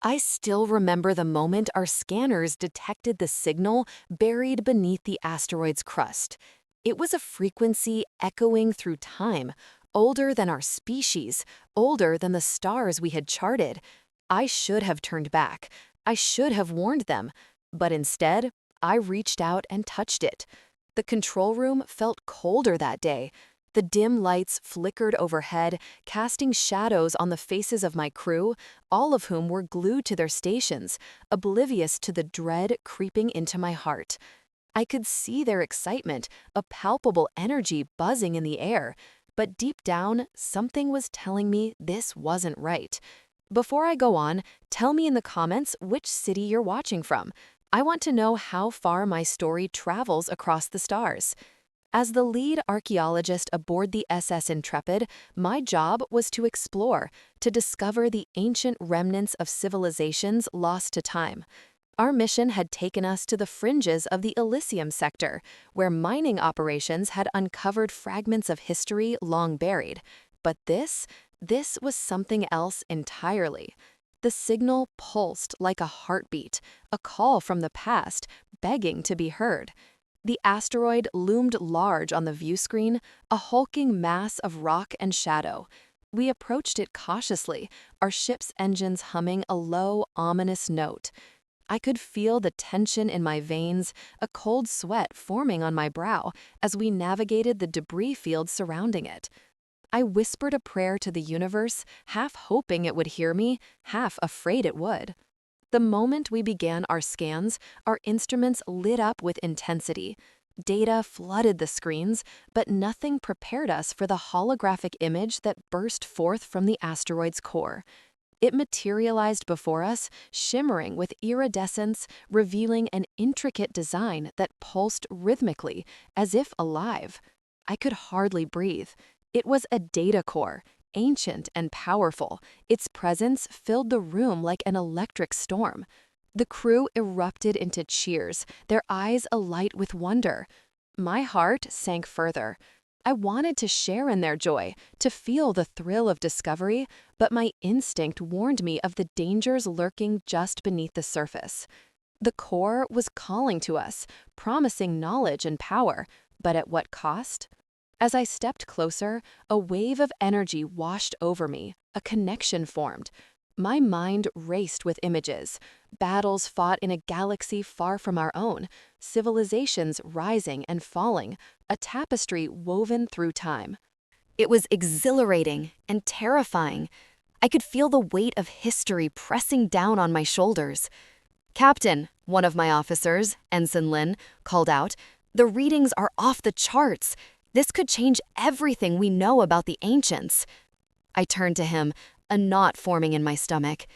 I still remember the moment our scanners detected the signal buried beneath the asteroid's crust. It was a frequency echoing through time, older than our species, older than the stars we had charted. I should have turned back. I should have warned them. But instead, I reached out and touched it. The control room felt colder that day. The dim lights flickered overhead, casting shadows on the faces of my crew, all of whom were glued to their stations, oblivious to the dread creeping into my heart. I could see their excitement, a palpable energy buzzing in the air, but deep down, something was telling me this wasn't right. Before I go on, tell me in the comments which city you're watching from. I want to know how far my story travels across the stars. As the lead archaeologist aboard the SS Intrepid, my job was to explore, to discover the ancient remnants of civilizations lost to time. Our mission had taken us to the fringes of the Elysium sector, where mining operations had uncovered fragments of history long buried. But this was something else entirely. The signal pulsed like a heartbeat, a call from the past, begging to be heard. The asteroid loomed large on the view screen, a hulking mass of rock and shadow. We approached it cautiously, our ship's engines humming a low, ominous note. I could feel the tension in my veins, a cold sweat forming on my brow as we navigated the debris field surrounding it. I whispered a prayer to the universe, half hoping it would hear me, half afraid it would. The moment we began our scans, our instruments lit up with intensity. Data flooded the screens, but nothing prepared us for the holographic image that burst forth from the asteroid's core. It materialized before us, shimmering with iridescence, revealing an intricate design that pulsed rhythmically, as if alive. I could hardly breathe. It was a data core, ancient and powerful. Its presence filled the room like an electric storm. The crew erupted into cheers, their eyes alight with wonder. My heart sank further. I wanted to share in their joy, to feel the thrill of discovery, but my instinct warned me of the dangers lurking just beneath the surface. The core was calling to us, promising knowledge and power, but at what cost? As I stepped closer, a wave of energy washed over me, a connection formed. My mind raced with images, battles fought in a galaxy far from our own, civilizations rising and falling, a tapestry woven through time. It was exhilarating and terrifying. I could feel the weight of history pressing down on my shoulders. "Captain," one of my officers, Ensign Lin, called out, "the readings are off the charts. This could change everything we know about the ancients." I turned to him, a knot forming in my stomach.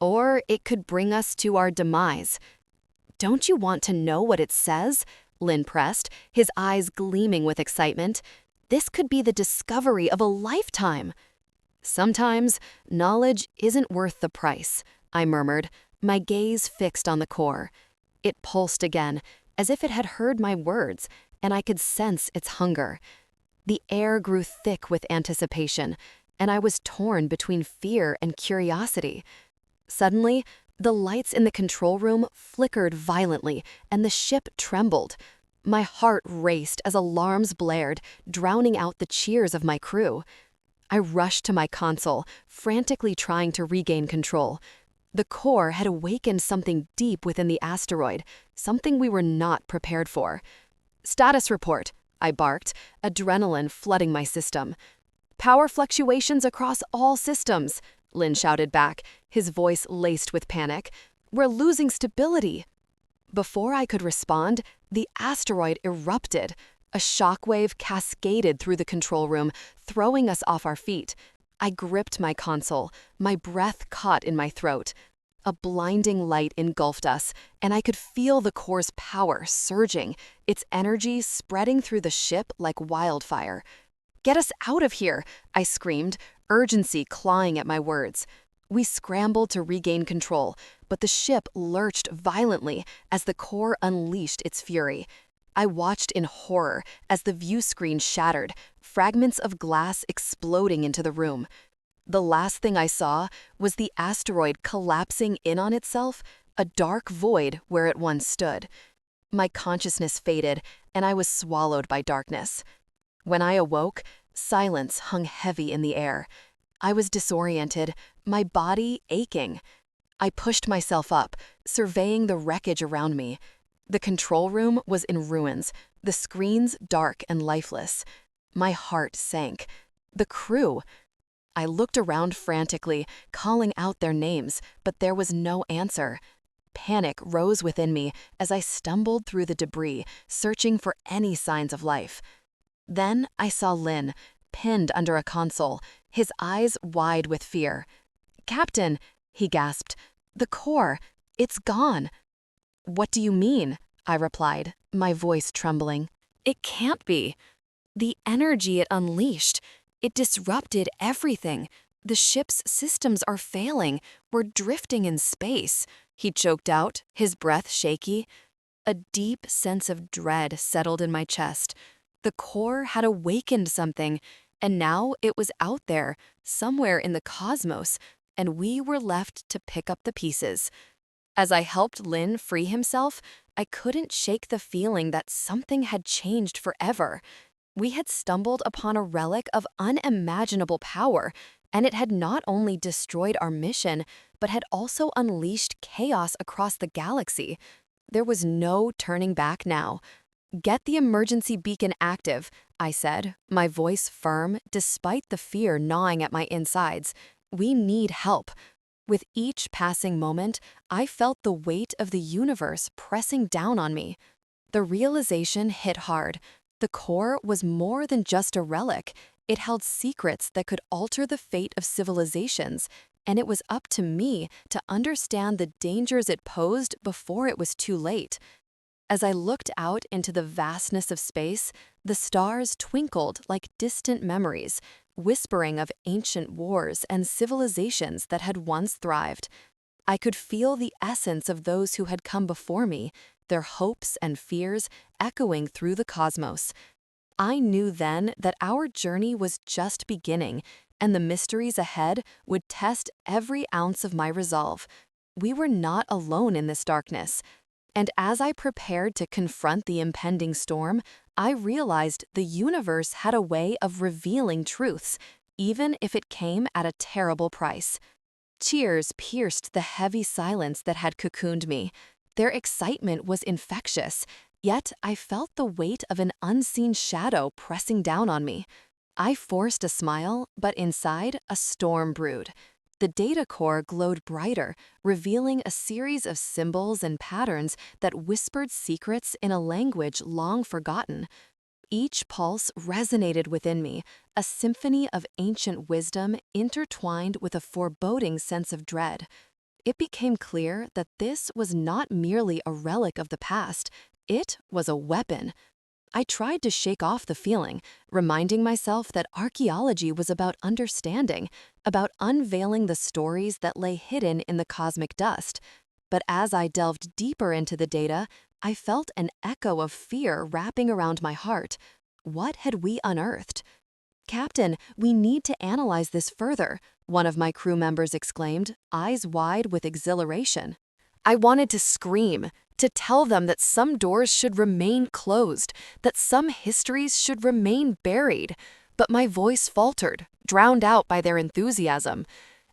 "Or it could bring us to our demise." "Don't you want to know what it says?" Lin pressed, his eyes gleaming with excitement. "This could be the discovery of a lifetime." "Sometimes, knowledge isn't worth the price," I murmured, my gaze fixed on the core. It pulsed again, as if it had heard my words, and I could sense its hunger. The air grew thick with anticipation, and I was torn between fear and curiosity. Suddenly, the lights in the control room flickered violently, and the ship trembled. My heart raced as alarms blared, drowning out the cheers of my crew. I rushed to my console, frantically trying to regain control. The core had awakened something deep within the asteroid, something we were not prepared for. "Status report," I barked, adrenaline flooding my system. "Power fluctuations across all systems," Lin shouted back, his voice laced with panic. "We're losing stability." Before I could respond, the asteroid erupted. A shockwave cascaded through the control room, throwing us off our feet. I gripped my console, my breath caught in my throat. A blinding light engulfed us, and I could feel the core's power surging, its energy spreading through the ship like wildfire. "Get us out of here!" I screamed, urgency clawing at my words. We scrambled to regain control, but the ship lurched violently as the core unleashed its fury. I watched in horror as the view screen shattered, fragments of glass exploding into the room. The last thing I saw was the asteroid collapsing in on itself, a dark void where it once stood. My consciousness faded, and I was swallowed by darkness. When I awoke, silence hung heavy in the air. I was disoriented, my body aching. I pushed myself up, surveying the wreckage around me. The control room was in ruins, the screens dark and lifeless. My heart sank. The crew. I looked around frantically, calling out their names, but there was no answer. Panic rose within me as I stumbled through the debris, searching for any signs of life. Then I saw Lin, pinned under a console, his eyes wide with fear. "Captain," he gasped, "the core, it's gone." "What do you mean?" I replied, my voice trembling. "It can't be. The energy it unleashed, it disrupted everything. The ship's systems are failing. We're drifting in space," he choked out, his breath shaky. A deep sense of dread settled in my chest. The core had awakened something, and now it was out there, somewhere in the cosmos, and we were left to pick up the pieces. As I helped Lin free himself, I couldn't shake the feeling that something had changed forever. We had stumbled upon a relic of unimaginable power, and it had not only destroyed our mission, but had also unleashed chaos across the galaxy. There was no turning back now. "Get the emergency beacon active," I said, my voice firm despite the fear gnawing at my insides. "We need help." With each passing moment, I felt the weight of the universe pressing down on me. The realization hit hard. The core was more than just a relic. It held secrets that could alter the fate of civilizations, and it was up to me to understand the dangers it posed before it was too late. As I looked out into the vastness of space, the stars twinkled like distant memories, whispering of ancient wars and civilizations that had once thrived. I could feel the essence of those who had come before me, their hopes and fears echoing through the cosmos. I knew then that our journey was just beginning, and the mysteries ahead would test every ounce of my resolve. We were not alone in this darkness. And as I prepared to confront the impending storm, I realized the universe had a way of revealing truths, even if it came at a terrible price. Cheers pierced the heavy silence that had cocooned me. Their excitement was infectious, yet I felt the weight of an unseen shadow pressing down on me. I forced a smile, but inside, a storm brewed. The data core glowed brighter, revealing a series of symbols and patterns that whispered secrets in a language long forgotten. Each pulse resonated within me, a symphony of ancient wisdom intertwined with a foreboding sense of dread. It became clear that this was not merely a relic of the past, it was a weapon. I tried to shake off the feeling, reminding myself that archaeology was about understanding, about unveiling the stories that lay hidden in the cosmic dust. But as I delved deeper into the data, I felt an echo of fear wrapping around my heart. What had we unearthed? "Captain, we need to analyze this further," one of my crew members exclaimed, eyes wide with exhilaration. I wanted to scream, to tell them that some doors should remain closed, that some histories should remain buried. But my voice faltered, drowned out by their enthusiasm.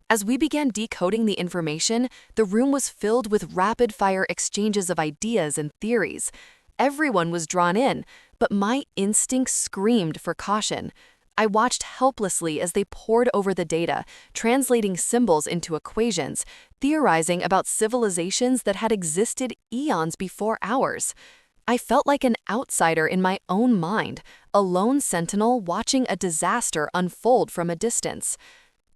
As we began decoding the information, the room was filled with rapid-fire exchanges of ideas and theories. Everyone was drawn in, but my instinct screamed for caution. I watched helplessly as they pored over the data, translating symbols into equations, theorizing about civilizations that had existed eons before ours. I felt like an outsider in my own mind, a lone sentinel watching a disaster unfold from a distance.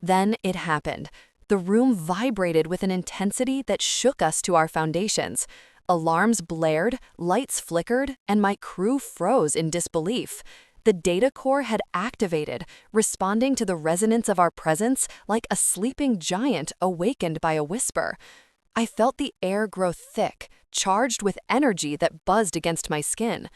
Then it happened. The room vibrated with an intensity that shook us to our foundations. Alarms blared, lights flickered, and my crew froze in disbelief. The data core had activated, responding to the resonance of our presence like a sleeping giant awakened by a whisper. I felt the air grow thick, charged with energy that buzzed against my skin.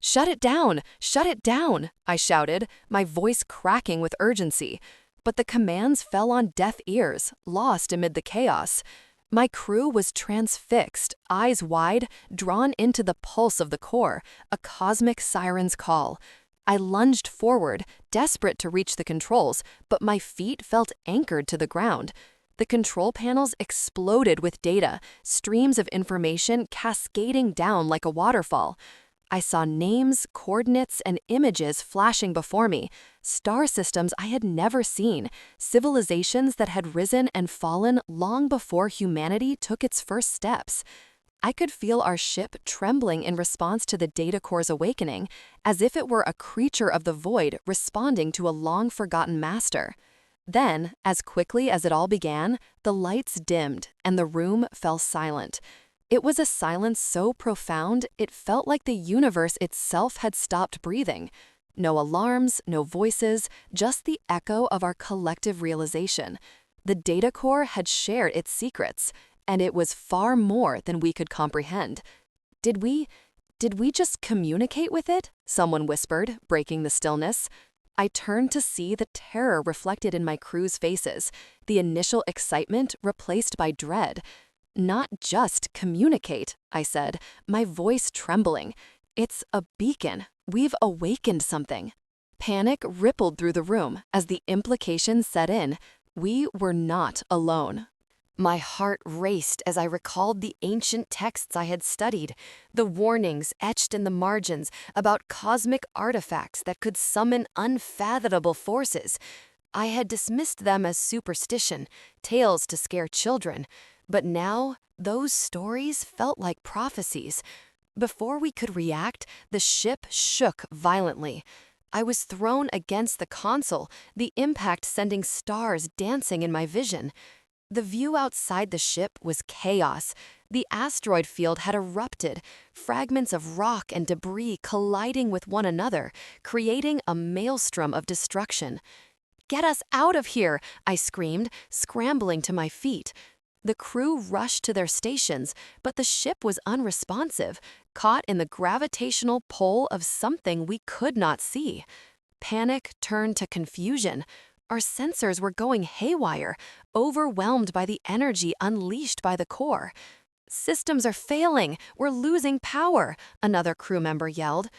"Shut it down! Shut it down!" I shouted, my voice cracking with urgency. But the commands fell on deaf ears, lost amid the chaos. My crew was transfixed, eyes wide, drawn into the pulse of the core, a cosmic siren's call. I lunged forward, desperate to reach the controls, but my feet felt anchored to the ground. The control panels exploded with data, streams of information cascading down like a waterfall. I saw names, coordinates, and images flashing before me, star systems I had never seen, civilizations that had risen and fallen long before humanity took its first steps. I could feel our ship trembling in response to the data core's awakening, as if it were a creature of the void responding to a long-forgotten master. Then, as quickly as it all began, the lights dimmed and the room fell silent. It was a silence so profound it felt like the universe itself had stopped breathing. No alarms, no voices, just the echo of our collective realization. The data core had shared its secrets, and it was far more than we could comprehend. Did we just communicate with it? Someone whispered, breaking the stillness. I turned to see the terror reflected in my crew's faces, the initial excitement replaced by dread. Not just communicate, I said, my voice trembling. It's a beacon. We've awakened something. Panic rippled through the room as the implications set in. We were not alone. My heart raced as I recalled the ancient texts I had studied, the warnings etched in the margins about cosmic artifacts that could summon unfathomable forces. I had dismissed them as superstition, tales to scare children, but now those stories felt like prophecies. Before we could react, the ship shook violently. I was thrown against the console, the impact sending stars dancing in my vision. The view outside the ship was chaos. The asteroid field had erupted, fragments of rock and debris colliding with one another, creating a maelstrom of destruction. "Get us out of here!" I screamed, scrambling to my feet. The crew rushed to their stations, but the ship was unresponsive, caught in the gravitational pull of something we could not see. Panic turned to confusion. Our sensors were going haywire, overwhelmed by the energy unleashed by the core. "Systems are failing! We're losing power!" another crew member yelled.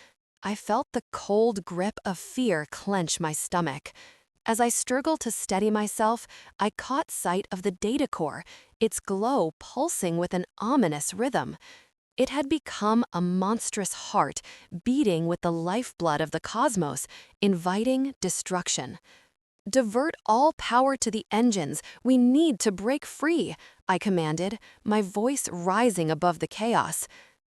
I felt the cold grip of fear clench my stomach. As I struggled to steady myself, I caught sight of the data core, its glow pulsing with an ominous rhythm. It had become a monstrous heart, beating with the lifeblood of the cosmos, inviting destruction. "Divert all power to the engines. We need to break free," I commanded, my voice rising above the chaos.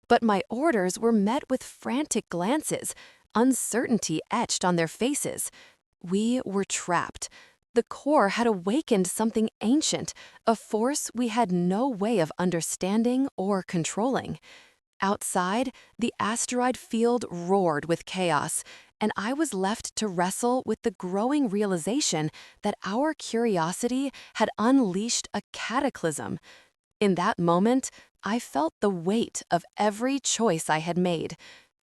But my orders were met with frantic glances, uncertainty etched on their faces. We were trapped. The core had awakened something ancient, a force we had no way of understanding or controlling. Outside, the asteroid field roared with chaos, and I was left to wrestle with the growing realization that our curiosity had unleashed a cataclysm. In that moment, I felt the weight of every choice I had made.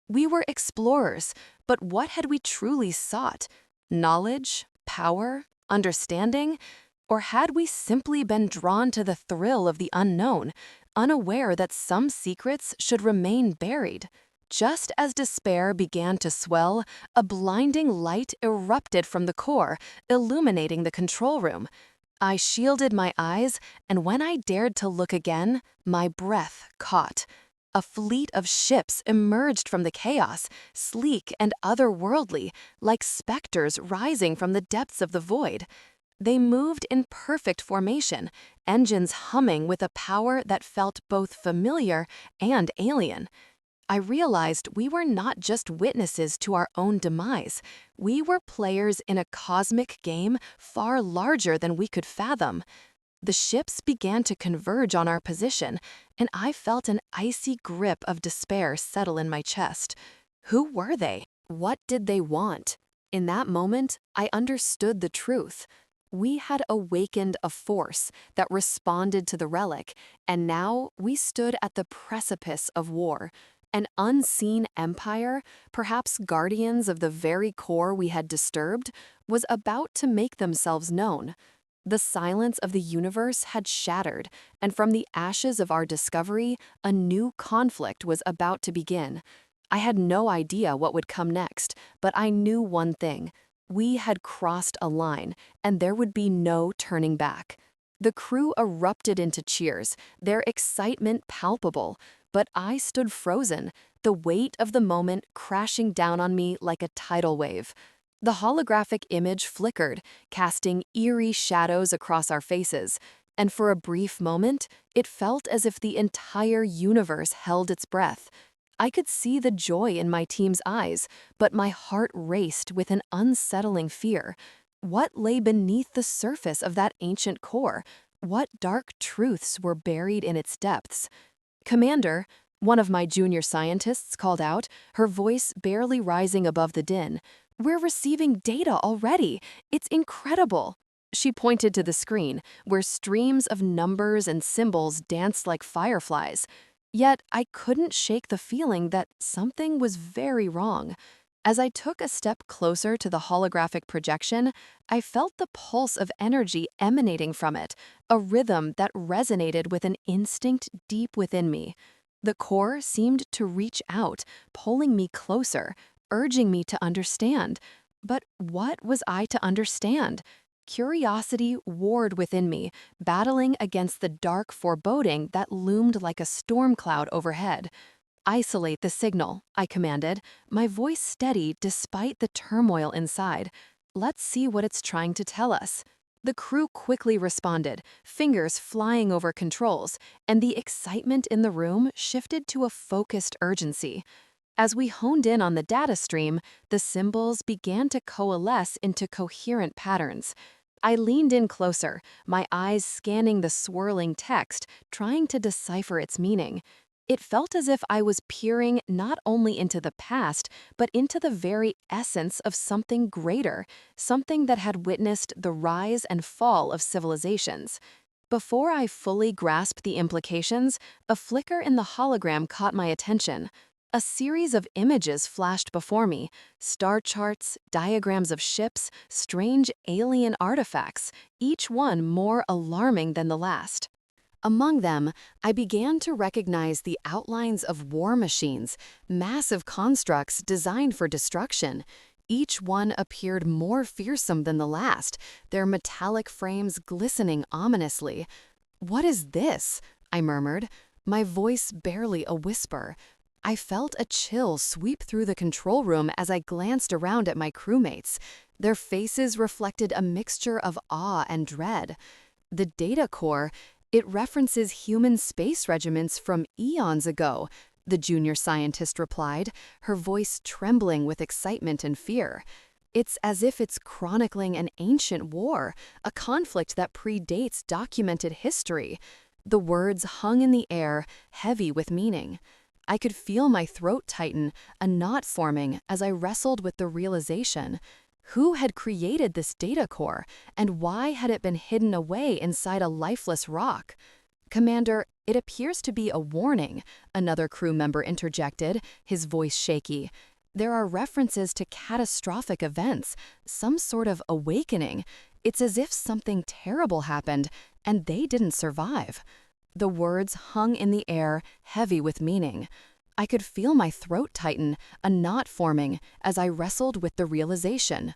We were explorers, but what had we truly sought? Knowledge? Power? Understanding? Or had we simply been drawn to the thrill of the unknown, unaware that some secrets should remain buried? Just as despair began to swell, a blinding light erupted from the core, illuminating the control room. I shielded my eyes, and when I dared to look again, my breath caught. A fleet of ships emerged from the chaos, sleek and otherworldly, like specters rising from the depths of the void. They moved in perfect formation, engines humming with a power that felt both familiar and alien. I realized we were not just witnesses to our own demise. We were players in a cosmic game far larger than we could fathom. The ships began to converge on our position, and I felt an icy grip of despair settle in my chest. Who were they? What did they want? In that moment, I understood the truth. We had awakened a force that responded to the relic, and now we stood at the precipice of war. An unseen empire, perhaps guardians of the very core we had disturbed, was about to make themselves known. The silence of the universe had shattered, and from the ashes of our discovery, a new conflict was about to begin. I had no idea what would come next, but I knew one thing. We had crossed a line, and there would be no turning back. The crew erupted into cheers, their excitement palpable, but I stood frozen, the weight of the moment crashing down on me like a tidal wave. The holographic image flickered, casting eerie shadows across our faces, and for a brief moment, it felt as if the entire universe held its breath. I could see the joy in my team's eyes, but my heart raced with an unsettling fear. What lay beneath the surface of that ancient core? What dark truths were buried in its depths? "Commander," one of my junior scientists called out, her voice barely rising above the din. "We're receiving data already. It's incredible." She pointed to the screen, where streams of numbers and symbols danced like fireflies. Yet I couldn't shake the feeling that something was very wrong. As I took a step closer to the holographic projection, I felt the pulse of energy emanating from it, a rhythm that resonated with an instinct deep within me. The core seemed to reach out, pulling me closer, urging me to understand. But what was I to understand? Curiosity warred within me, battling against the dark foreboding that loomed like a storm cloud overhead. "Isolate the signal," I commanded, my voice steady despite the turmoil inside. "Let's see what it's trying to tell us." The crew quickly responded, fingers flying over controls, and the excitement in the room shifted to a focused urgency. As we honed in on the data stream, the symbols began to coalesce into coherent patterns. I leaned in closer, my eyes scanning the swirling text, trying to decipher its meaning. It felt as if I was peering not only into the past, but into the very essence of something greater, something that had witnessed the rise and fall of civilizations. Before I fully grasped the implications, a flicker in the hologram caught my attention. A series of images flashed before me, star charts, diagrams of ships, strange alien artifacts, each one more alarming than the last. Among them, I began to recognize the outlines of war machines, massive constructs designed for destruction. Each one appeared more fearsome than the last, their metallic frames glistening ominously. "What is this?" I murmured, my voice barely a whisper. I felt a chill sweep through the control room as I glanced around at my crewmates. Their faces reflected a mixture of awe and dread. "The data core, it references human space regiments from eons ago," the junior scientist replied, her voice trembling with excitement and fear. "It's as if it's chronicling an ancient war, a conflict that predates documented history." The words hung in the air, heavy with meaning. I could feel my throat tighten, a knot forming as I wrestled with the realization. Who had created this data core, and why had it been hidden away inside a lifeless rock? "Commander, it appears to be a warning," another crew member interjected, his voice shaky. "There are references to catastrophic events, some sort of awakening. It's as if something terrible happened, and they didn't survive." The words hung in the air, heavy with meaning. I could feel my throat tighten, a knot forming, as I wrestled with the realization.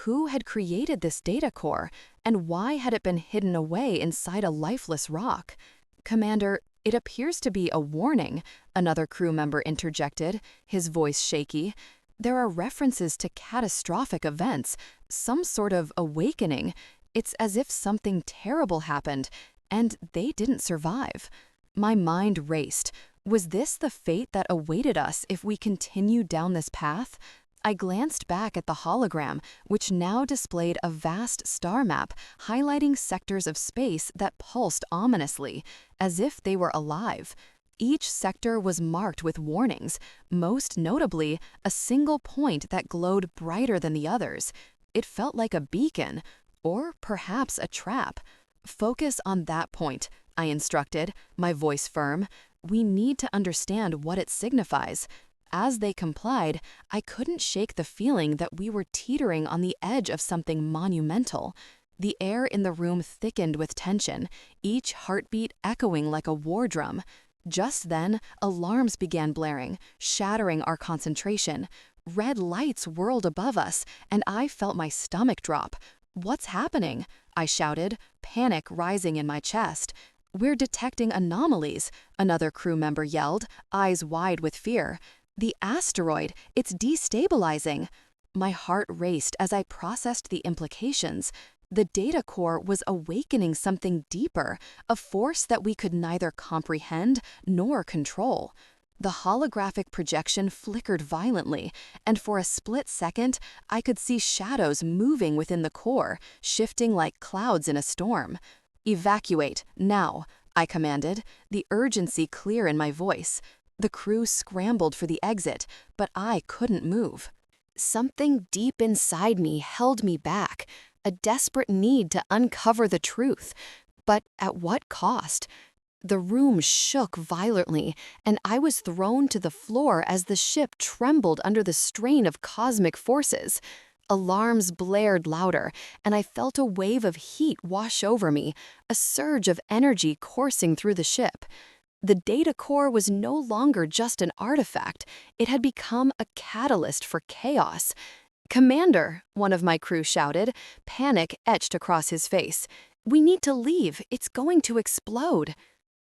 Who had created this data core, and why had it been hidden away inside a lifeless rock? "Commander, it appears to be a warning," another crew member interjected, his voice shaky. "There are references to catastrophic events, some sort of awakening. It's as if something terrible happened, and they didn't survive." My mind raced. Was this the fate that awaited us if we continued down this path? I glanced back at the hologram, which now displayed a vast star map highlighting sectors of space that pulsed ominously, as if they were alive. Each sector was marked with warnings, most notably a single point that glowed brighter than the others. It felt like a beacon, or perhaps a trap. "Focus on that point," I instructed, my voice firm. We need to understand what it signifies. As they complied, I couldn't shake the feeling that we were teetering on the edge of something monumental. The air in the room thickened with tension, each heartbeat echoing like a war drum. Just then, alarms began blaring, shattering our concentration. Red lights whirled above us, and I felt my stomach drop. "What's happening?" I shouted, panic rising in my chest. "We're detecting anomalies," another crew member yelled, eyes wide with fear. "The asteroid, it's destabilizing." My heart raced as I processed the implications. The data core was awakening something deeper, a force that we could neither comprehend nor control. The holographic projection flickered violently, and for a split second, I could see shadows moving within the core, shifting like clouds in a storm. "Evacuate, now," I commanded, the urgency clear in my voice. The crew scrambled for the exit, but I couldn't move. Something deep inside me held me back, a desperate need to uncover the truth. But at what cost? The room shook violently, and I was thrown to the floor as the ship trembled under the strain of cosmic forces. Alarms blared louder, and I felt a wave of heat wash over me, a surge of energy coursing through the ship. The data core was no longer just an artifact, it had become a catalyst for chaos. "Commander," one of my crew shouted, panic etched across his face. "We need to leave, it's going to explode."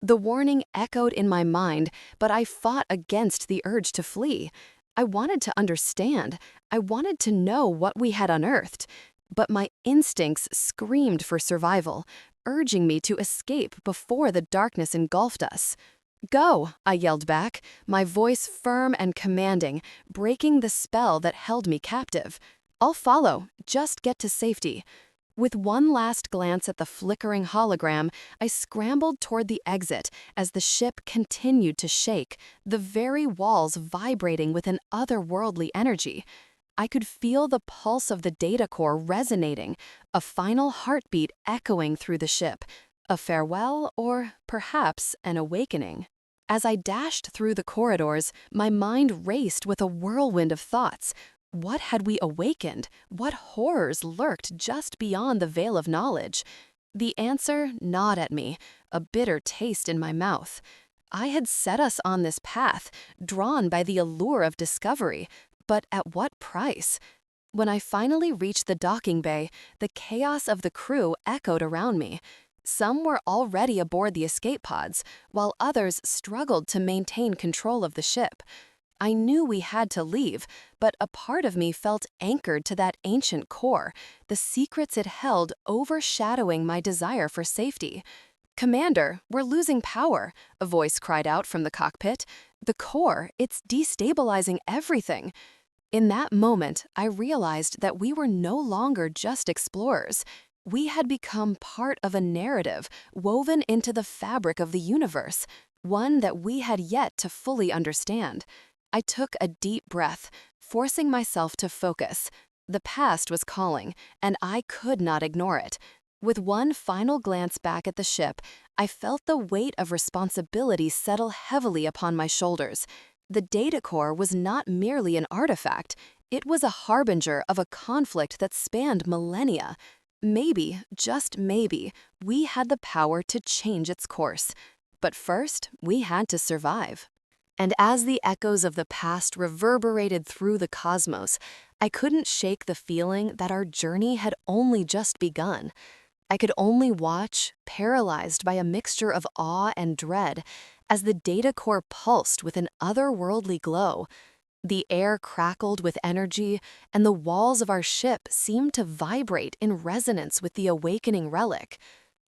The warning echoed in my mind, but I fought against the urge to flee. I wanted to understand. I wanted to know what we had unearthed. But my instincts screamed for survival, urging me to escape before the darkness engulfed us. "Go," I yelled back, my voice firm and commanding, breaking the spell that held me captive. "I'll follow, just get to safety." With one last glance at the flickering hologram, I scrambled toward the exit as the ship continued to shake, the very walls vibrating with an otherworldly energy. I could feel the pulse of the data core resonating, a final heartbeat echoing through the ship, a farewell or perhaps an awakening. As I dashed through the corridors, my mind raced with a whirlwind of thoughts. What had we awakened? What horrors lurked just beyond the veil of knowledge? The answer gnawed at me, a bitter taste in my mouth. I had set us on this path, drawn by the allure of discovery, but at what price? When I finally reached the docking bay, the chaos of the crew echoed around me. Some were already aboard the escape pods, while others struggled to maintain control of the ship. I knew we had to leave, but a part of me felt anchored to that ancient core, the secrets it held overshadowing my desire for safety. "Commander, we're losing power," a voice cried out from the cockpit. "The core, it's destabilizing everything." In that moment, I realized that we were no longer just explorers. We had become part of a narrative woven into the fabric of the universe, one that we had yet to fully understand. I took a deep breath, forcing myself to focus. The past was calling, and I could not ignore it. With one final glance back at the ship, I felt the weight of responsibility settle heavily upon my shoulders. The data core was not merely an artifact, it was a harbinger of a conflict that spanned millennia. Maybe, just maybe, we had the power to change its course. But first, we had to survive. And as the echoes of the past reverberated through the cosmos, I couldn't shake the feeling that our journey had only just begun. I could only watch, paralyzed by a mixture of awe and dread, as the data core pulsed with an otherworldly glow. The air crackled with energy, and the walls of our ship seemed to vibrate in resonance with the awakening relic.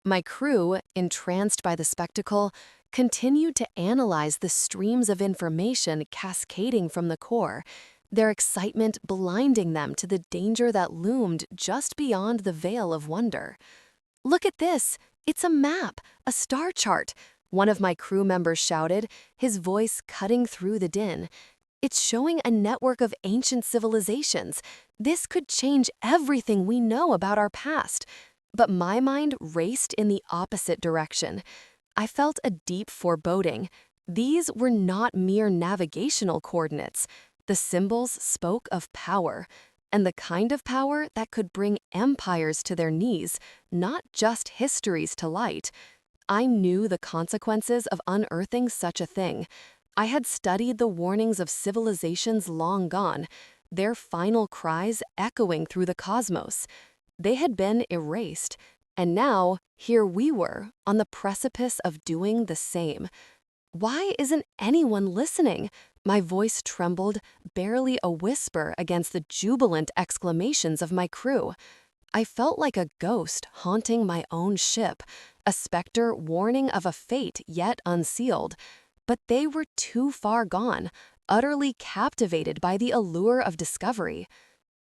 My crew, entranced by the spectacle, continued to analyze the streams of information cascading from the core, their excitement blinding them to the danger that loomed just beyond the veil of wonder. "Look at this! It's a map, a star chart," one of my crew members shouted, his voice cutting through the din. "It's showing a network of ancient civilizations. This could change everything we know about our past." But my mind raced in the opposite direction. I felt a deep foreboding. These were not mere navigational coordinates. The symbols spoke of power, and the kind of power that could bring empires to their knees, not just histories to light. I knew the consequences of unearthing such a thing. I had studied the warnings of civilizations long gone, their final cries echoing through the cosmos. They had been erased, and now here we were on the precipice of doing the same. Why isn't anyone listening? My voice trembled, barely a whisper against the jubilant exclamations of my crew. I felt like a ghost haunting my own ship, a specter warning of a fate yet unsealed. But they were too far gone, utterly captivated by the allure of discovery.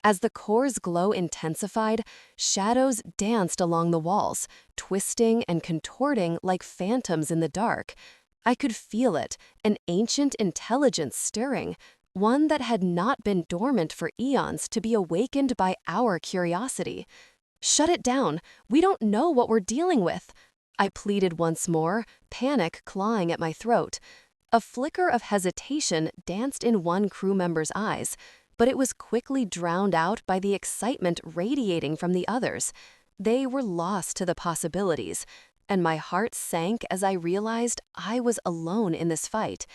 As the core's glow intensified, shadows danced along the walls, twisting and contorting like phantoms in the dark. I could feel it, an ancient intelligence stirring, one that had not been dormant for eons to be awakened by our curiosity. "Shut it down. We don't know what we're dealing with," I pleaded once more, panic clawing at my throat. A flicker of hesitation danced in one crew member's eyes, but it was quickly drowned out by the excitement radiating from the others. They were lost to the possibilities, and my heart sank as I realized I was alone in this fight.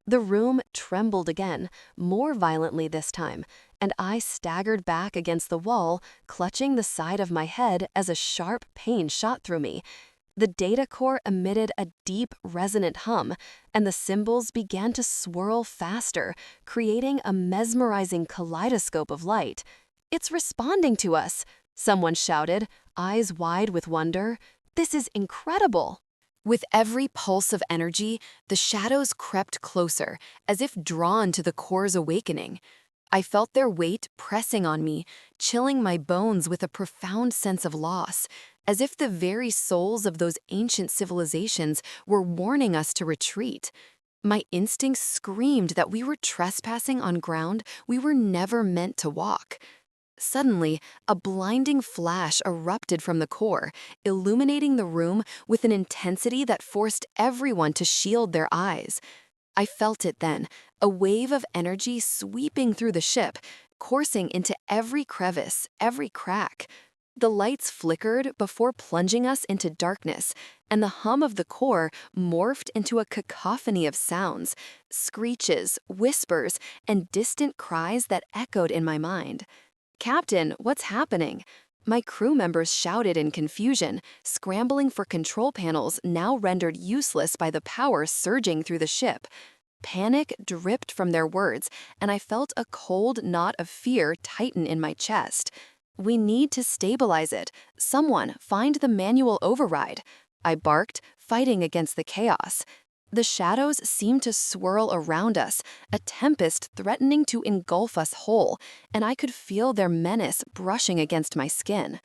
The room trembled again, more violently this time, and I staggered back against the wall, clutching the side of my head as a sharp pain shot through me. The data core emitted a deep, resonant hum, and the symbols began to swirl faster, creating a mesmerizing kaleidoscope of light. "It's responding to us," someone shouted, eyes wide with wonder. "This is incredible." With every pulse of energy, the shadows crept closer, as if drawn to the core's awakening. I felt their weight pressing on me, chilling my bones with a profound sense of loss, as if the very souls of those ancient civilizations were warning us to retreat. My instincts screamed that we were trespassing on ground we were never meant to walk. Suddenly, a blinding flash erupted from the core, illuminating the room with an intensity that forced everyone to shield their eyes. I felt it then, a wave of energy sweeping through the ship, coursing into every crevice, every crack. The lights flickered before plunging us into darkness, and the hum of the core morphed into a cacophony of sounds, screeches, whispers, and distant cries that echoed in my mind. "Captain, what's happening?" My crew members shouted in confusion, scrambling for control panels now rendered useless by the power surging through the ship. Panic dripped from their words, and I felt a cold knot of fear tighten in my chest. "We need to stabilize it. Someone, find the manual override," I barked, fighting against the chaos. The shadows seemed to swirl around us, a tempest threatening to engulf us whole, and I could feel their menace brushing against my skin.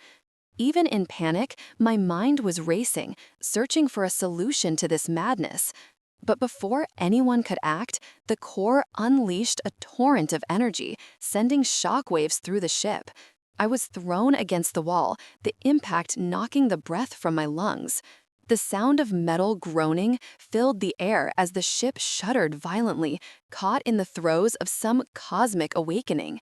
Even in panic, my mind was racing, searching for a solution to this madness. But before anyone could act, the core unleashed a torrent of energy, sending shockwaves through the ship. I was thrown against the wall, the impact knocking the breath from my lungs. The sound of metal groaning filled the air as the ship shuddered violently, caught in the throes of some cosmic awakening.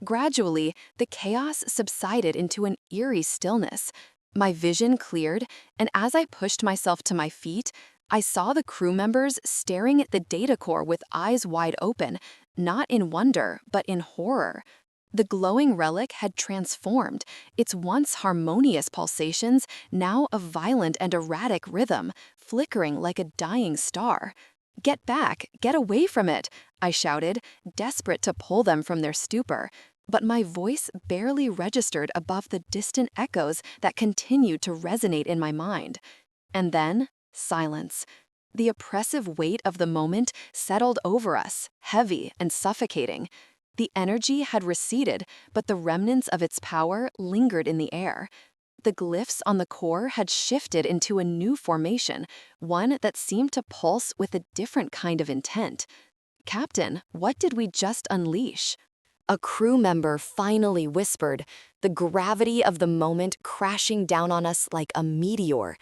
Gradually, the chaos subsided into an eerie stillness. My vision cleared, and as I pushed myself to my feet, I saw the crew members staring at the data core with eyes wide open, not in wonder, but in horror. The glowing relic had transformed, its once harmonious pulsations now a violent and erratic rhythm, flickering like a dying star. "Get back, get away from it," I shouted, desperate to pull them from their stupor. But my voice barely registered above the distant echoes that continued to resonate in my mind. And then, silence. The oppressive weight of the moment settled over us, heavy and suffocating. The energy had receded, but the remnants of its power lingered in the air. The glyphs on the core had shifted into a new formation, one that seemed to pulse with a different kind of intent. "Captain, what did we just unleash?" A crew member finally whispered, the gravity of the moment crashing down on us like a meteor.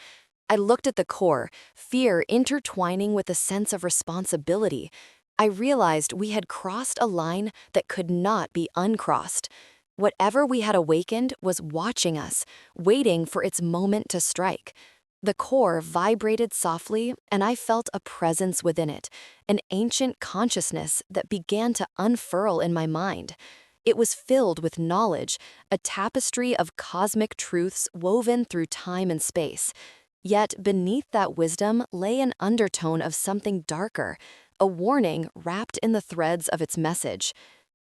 I looked at the core, fear intertwining with a sense of responsibility. I realized we had crossed a line that could not be uncrossed. Whatever we had awakened was watching us, waiting for its moment to strike. The core vibrated softly, and I felt a presence within it, an ancient consciousness that began to unfurl in my mind. It was filled with knowledge, a tapestry of cosmic truths woven through time and space. Yet beneath that wisdom lay an undertone of something darker, a warning wrapped in the threads of its message.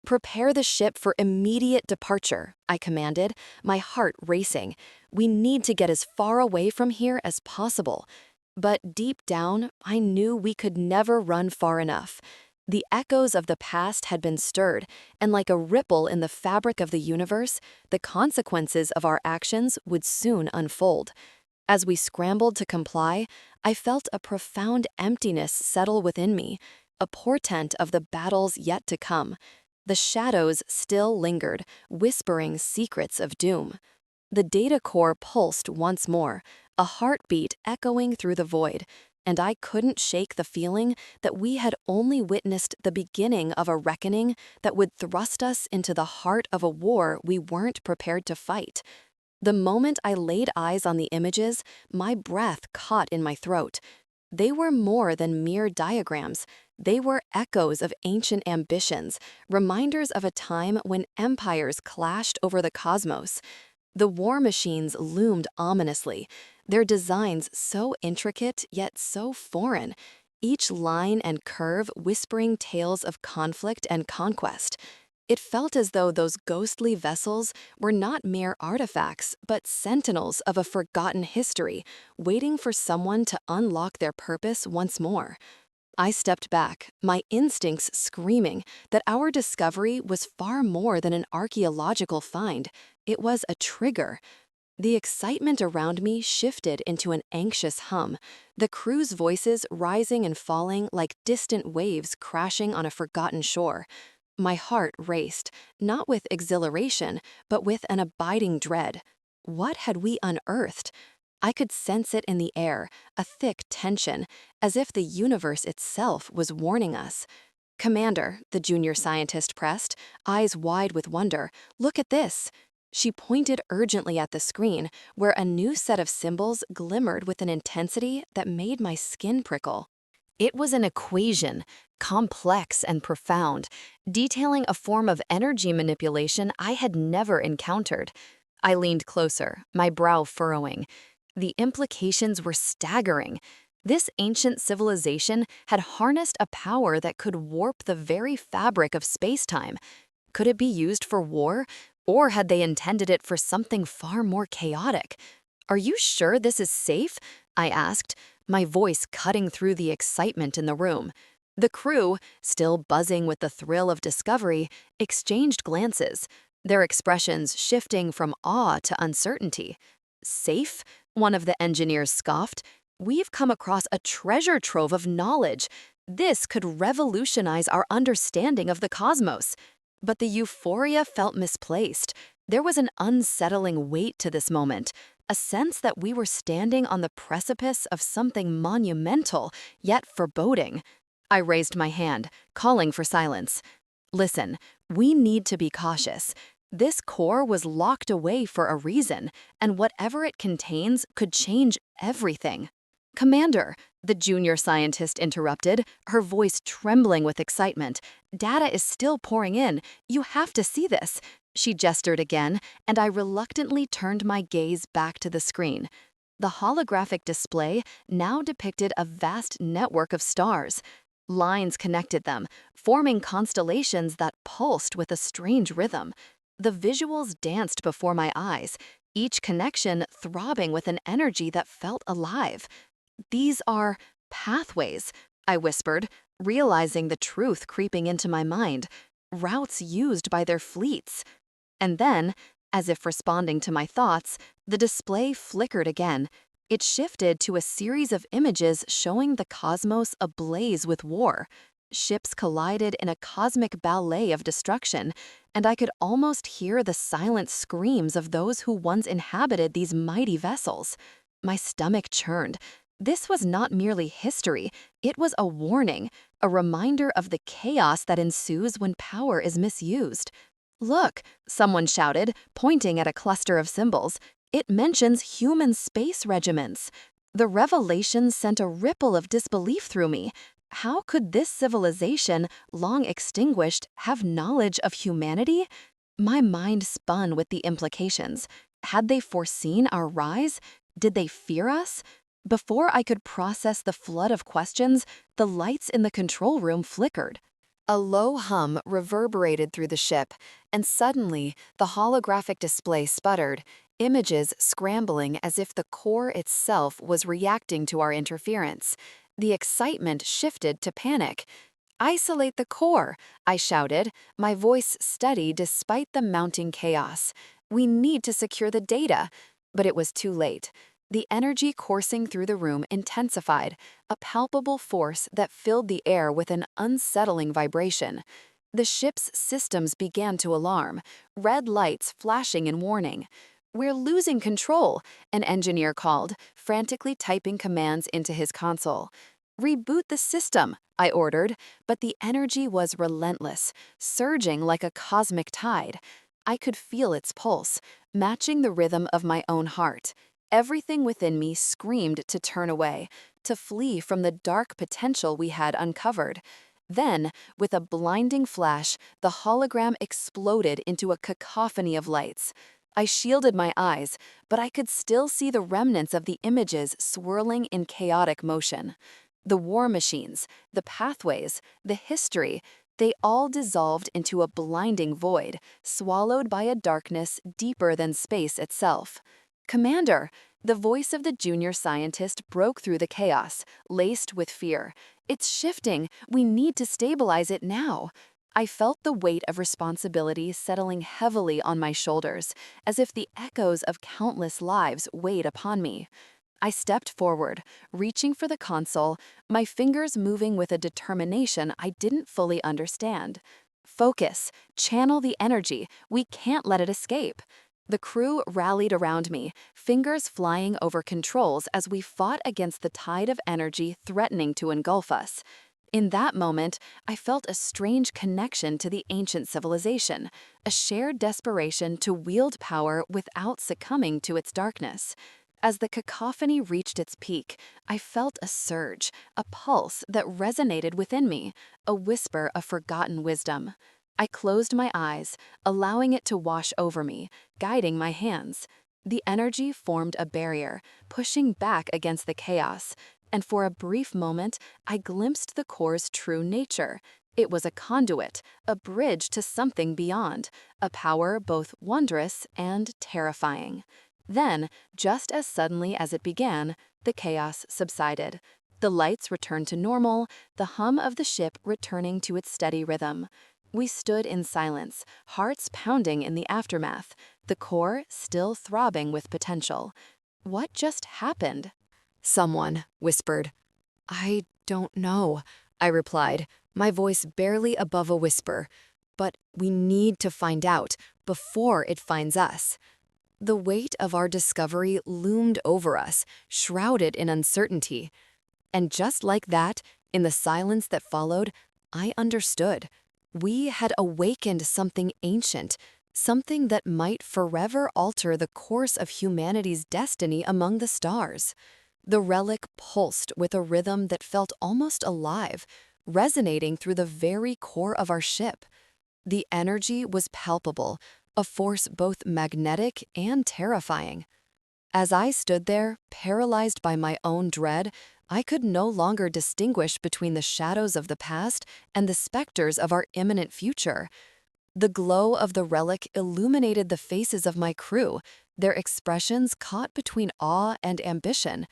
"Prepare the ship for immediate departure," I commanded, my heart racing. "We need to get as far away from here as possible." But deep down, I knew we could never run far enough. The echoes of the past had been stirred, and like a ripple in the fabric of the universe, the consequences of our actions would soon unfold. As we scrambled to comply, I felt a profound emptiness settle within me, a portent of the battles yet to come. The shadows still lingered, whispering secrets of doom. The data core pulsed once more, a heartbeat echoing through the void, and I couldn't shake the feeling that we had only witnessed the beginning of a reckoning that would thrust us into the heart of a war we weren't prepared to fight. The moment I laid eyes on the images, my breath caught in my throat. They were more than mere diagrams. They were echoes of ancient ambitions, reminders of a time when empires clashed over the cosmos. The war machines loomed ominously, their designs so intricate yet so foreign, each line and curve whispering tales of conflict and conquest. It felt as though those ghostly vessels were not mere artifacts, but sentinels of a forgotten history, waiting for someone to unlock their purpose once more. I stepped back, my instincts screaming that our discovery was far more than an archaeological find. It was a trigger. The excitement around me shifted into an anxious hum, the crew's voices rising and falling like distant waves crashing on a forgotten shore. My heart raced, not with exhilaration, but with an abiding dread. What had we unearthed? I could sense it in the air, a thick tension, as if the universe itself was warning us. "Commander," the junior scientist pressed, eyes wide with wonder, "look at this." She pointed urgently at the screen, where a new set of symbols glimmered with an intensity that made my skin prickle. It was an equation, complex and profound, detailing a form of energy manipulation I had never encountered. I leaned closer, my brow furrowing. The implications were staggering. This ancient civilization had harnessed a power that could warp the very fabric of space-time. Could it be used for war, or had they intended it for something far more chaotic? "Are you sure this is safe?" I asked, my voice cutting through the excitement in the room. The crew, still buzzing with the thrill of discovery, exchanged glances, their expressions shifting from awe to uncertainty. "Safe?" one of the engineers scoffed. "We've come across a treasure trove of knowledge. This could revolutionize our understanding of the cosmos." But the euphoria felt misplaced. There was an unsettling weight to this moment, a sense that we were standing on the precipice of something monumental, yet foreboding. I raised my hand, calling for silence. "Listen, we need to be cautious. This core was locked away for a reason, and whatever it contains could change everything." "Commander," the junior scientist interrupted, her voice trembling with excitement, "data is still pouring in. You have to see this." She gestured again, and I reluctantly turned my gaze back to the screen. The holographic display now depicted a vast network of stars. Lines connected them, forming constellations that pulsed with a strange rhythm. The visuals danced before my eyes, each connection throbbing with an energy that felt alive. "These are pathways," I whispered, realizing the truth creeping into my mind. "Routes used by their fleets." And then, as if responding to my thoughts, the display flickered again. It shifted to a series of images showing the cosmos ablaze with war. Ships collided in a cosmic ballet of destruction, and I could almost hear the silent screams of those who once inhabited these mighty vessels. My stomach churned. This was not merely history, it was a warning, a reminder of the chaos that ensues when power is misused. Look, someone shouted, pointing at a cluster of symbols. It mentions human space regiments. The revelation sent a ripple of disbelief through me. How could this civilization, long extinguished, have knowledge of humanity? My mind spun with the implications. Had they foreseen our rise? Did they fear us? Before I could process the flood of questions, the lights in the control room flickered. A low hum reverberated through the ship, and suddenly the holographic display sputtered, images scrambling as if the core itself was reacting to our interference. The excitement shifted to panic. "Isolate the core," I shouted, my voice steady despite the mounting chaos. "We need to secure the data." But it was too late. The energy coursing through the room intensified, a palpable force that filled the air with an unsettling vibration. The ship's systems began to alarm, red lights flashing in warning. "We're losing control," an engineer called, frantically typing commands into his console. "Reboot the system," I ordered, but the energy was relentless, surging like a cosmic tide. I could feel its pulse, matching the rhythm of my own heart. Everything within me screamed to turn away, to flee from the dark potential we had uncovered. Then, with a blinding flash, the hologram exploded into a cacophony of lights. I shielded my eyes, but I could still see the remnants of the images swirling in chaotic motion. The war machines, the pathways, the history, they all dissolved into a blinding void, swallowed by a darkness deeper than space itself. "Commander," the voice of the junior scientist broke through the chaos, laced with fear. "It's shifting. We need to stabilize it now." I felt the weight of responsibility settling heavily on my shoulders, as if the echoes of countless lives weighed upon me. I stepped forward, reaching for the console, my fingers moving with a determination I didn't fully understand. "Focus, channel the energy, we can't let it escape." The crew rallied around me, fingers flying over controls as we fought against the tide of energy threatening to engulf us. In that moment, I felt a strange connection to the ancient civilization, a shared desperation to wield power without succumbing to its darkness. As the cacophony reached its peak, I felt a surge, a pulse that resonated within me, a whisper of forgotten wisdom. I closed my eyes, allowing it to wash over me, guiding my hands. The energy formed a barrier, pushing back against the chaos, and for a brief moment, I glimpsed the core's true nature. It was a conduit, a bridge to something beyond, a power both wondrous and terrifying. Then, just as suddenly as it began, the chaos subsided. The lights returned to normal, the hum of the ship returning to its steady rhythm. We stood in silence, hearts pounding in the aftermath, the core still throbbing with potential. What just happened? Someone whispered. "I don't know," I replied, my voice barely above a whisper. "But we need to find out before it finds us." The weight of our discovery loomed over us, shrouded in uncertainty. And just like that, in the silence that followed, I understood. We had awakened something ancient, something that might forever alter the course of humanity's destiny among the stars. The relic pulsed with a rhythm that felt almost alive, resonating through the very core of our ship. The energy was palpable, a force both magnetic and terrifying. As I stood there, paralyzed by my own dread, I could no longer distinguish between the shadows of the past and the specters of our imminent future. The glow of the relic illuminated the faces of my crew, their expressions caught between awe and ambition.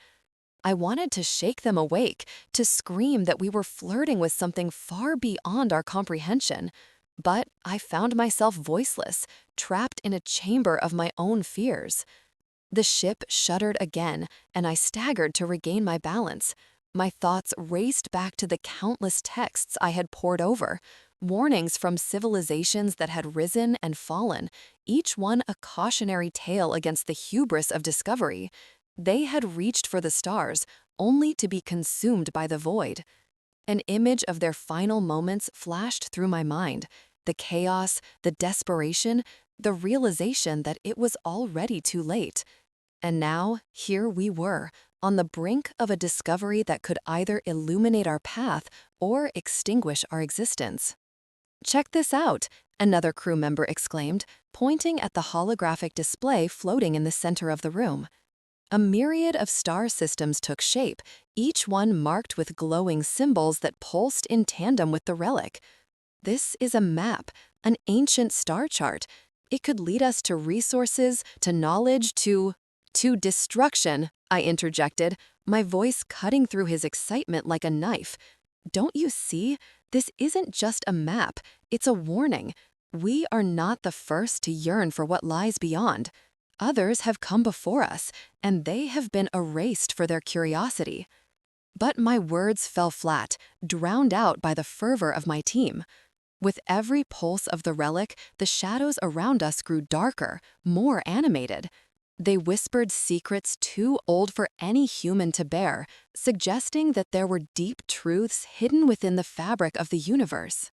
I wanted to shake them awake, to scream that we were flirting with something far beyond our comprehension. But I found myself voiceless, trapped in a chamber of my own fears. The ship shuddered again, and I staggered to regain my balance. My thoughts raced back to the countless texts I had pored over, warnings from civilizations that had risen and fallen, each one a cautionary tale against the hubris of discovery. They had reached for the stars, only to be consumed by the void. An image of their final moments flashed through my mind, the chaos, the desperation, the realization that it was already too late. And now, here we were, on the brink of a discovery that could either illuminate our path or extinguish our existence. "Check this out," another crew member exclaimed, pointing at the holographic display floating in the center of the room. A myriad of star systems took shape, each one marked with glowing symbols that pulsed in tandem with the relic. This is a map, an ancient star chart. It could lead us to resources, to knowledge, to destruction, I interjected, my voice cutting through his excitement like a knife. Don't you see? This isn't just a map, it's a warning. We are not the first to yearn for what lies beyond. Others have come before us, and they have been erased for their curiosity. But my words fell flat, drowned out by the fervor of my team. With every pulse of the relic, the shadows around us grew darker, more animated. They whispered secrets too old for any human to bear, suggesting that there were deep truths hidden within the fabric of the universe.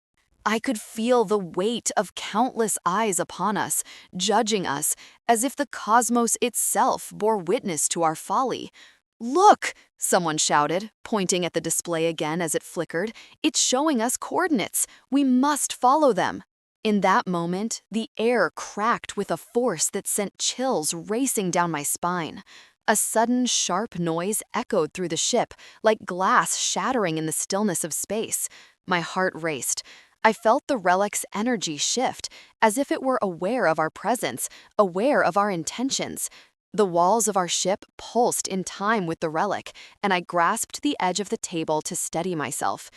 I could feel the weight of countless eyes upon us, judging us, as if the cosmos itself bore witness to our folly. "Look!" someone shouted, pointing at the display again as it flickered. "It's showing us coordinates. We must follow them." In that moment, the air cracked with a force that sent chills racing down my spine. A sudden, sharp noise echoed through the ship, like glass shattering in the stillness of space. My heart raced. I felt the relic's energy shift, as if it were aware of our presence, aware of our intentions. The walls of our ship pulsed in time with the relic, and I grasped the edge of the table to steady myself.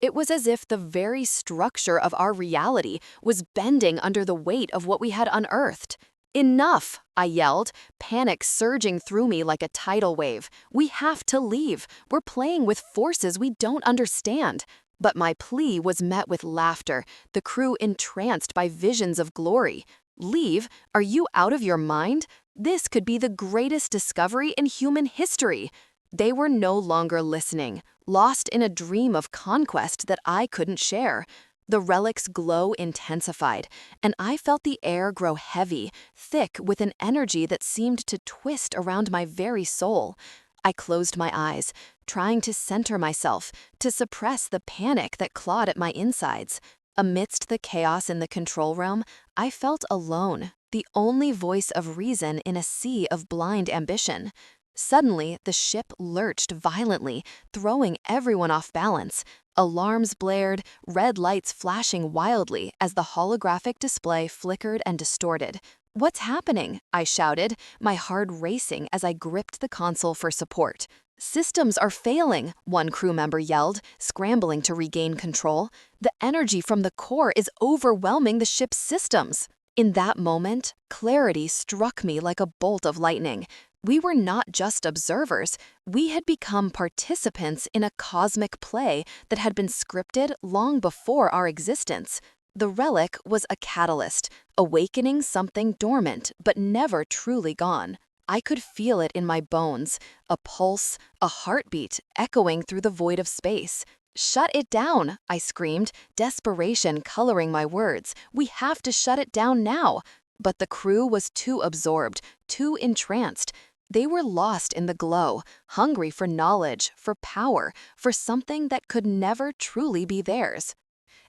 It was as if the very structure of our reality was bending under the weight of what we had unearthed. "Enough!" I yelled, panic surging through me like a tidal wave. "We have to leave. We're playing with forces we don't understand." But my plea was met with laughter, the crew entranced by visions of glory. "Leave? Are you out of your mind? This could be the greatest discovery in human history." They were no longer listening, lost in a dream of conquest that I couldn't share. The relic's glow intensified, and I felt the air grow heavy, thick with an energy that seemed to twist around my very soul. I closed my eyes, trying to center myself, to suppress the panic that clawed at my insides. Amidst the chaos in the control room, I felt alone, the only voice of reason in a sea of blind ambition. Suddenly, the ship lurched violently, throwing everyone off balance. Alarms blared, red lights flashing wildly as the holographic display flickered and distorted. "What's happening?" I shouted, my heart racing as I gripped the console for support. "Systems are failing," one crew member yelled, scrambling to regain control. "The energy from the core is overwhelming the ship's systems." In that moment, clarity struck me like a bolt of lightning. We were not just observers, we had become participants in a cosmic play that had been scripted long before our existence. The relic was a catalyst, awakening something dormant but never truly gone. I could feel it in my bones, a pulse, a heartbeat echoing through the void of space. "Shut it down!" I screamed, desperation coloring my words. "We have to shut it down now!" But the crew was too absorbed, too entranced. They were lost in the glow, hungry for knowledge, for power, for something that could never truly be theirs.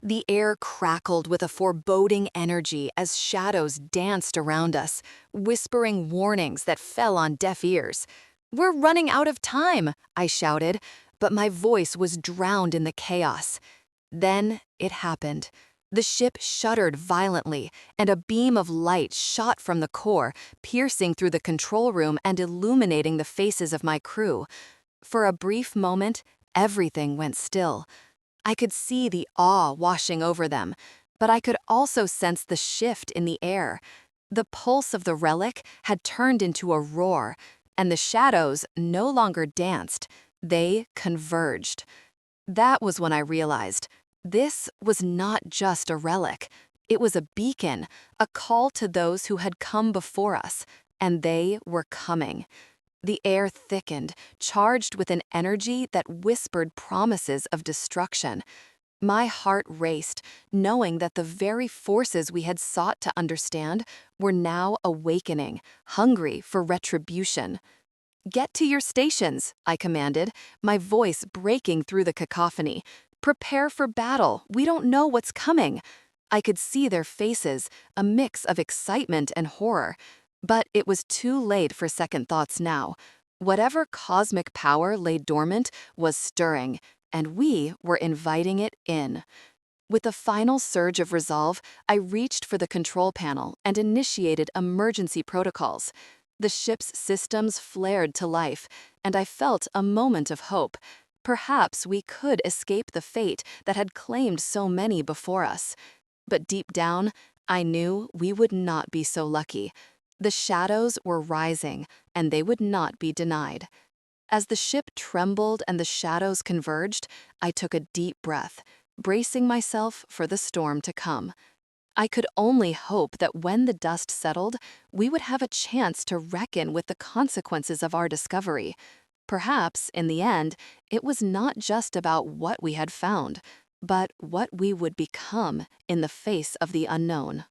The air crackled with a foreboding energy as shadows danced around us, whispering warnings that fell on deaf ears. "We're running out of time!" I shouted, but my voice was drowned in the chaos. Then it happened. The ship shuddered violently, and a beam of light shot from the core, piercing through the control room and illuminating the faces of my crew. For a brief moment, everything went still. I could see the awe washing over them, but I could also sense the shift in the air. The pulse of the relic had turned into a roar, and the shadows no longer danced, they converged. That was when I realized this was not just a relic. It was a beacon, a call to those who had come before us, and they were coming. The air thickened, charged with an energy that whispered promises of destruction. My heart raced, knowing that the very forces we had sought to understand were now awakening, hungry for retribution. "Get to your stations," I commanded, my voice breaking through the cacophony. "Prepare for battle. We don't know what's coming." I could see their faces, a mix of excitement and horror. But it was too late for second thoughts now. Whatever cosmic power lay dormant was stirring, and we were inviting it in. With a final surge of resolve, I reached for the control panel and initiated emergency protocols. The ship's systems flared to life, and I felt a moment of hope. Perhaps we could escape the fate that had claimed so many before us. But deep down, I knew we would not be so lucky. The shadows were rising, and they would not be denied. As the ship trembled and the shadows converged, I took a deep breath, bracing myself for the storm to come. I could only hope that when the dust settled, we would have a chance to reckon with the consequences of our discovery. Perhaps, in the end, it was not just about what we had found, but what we would become in the face of the unknown.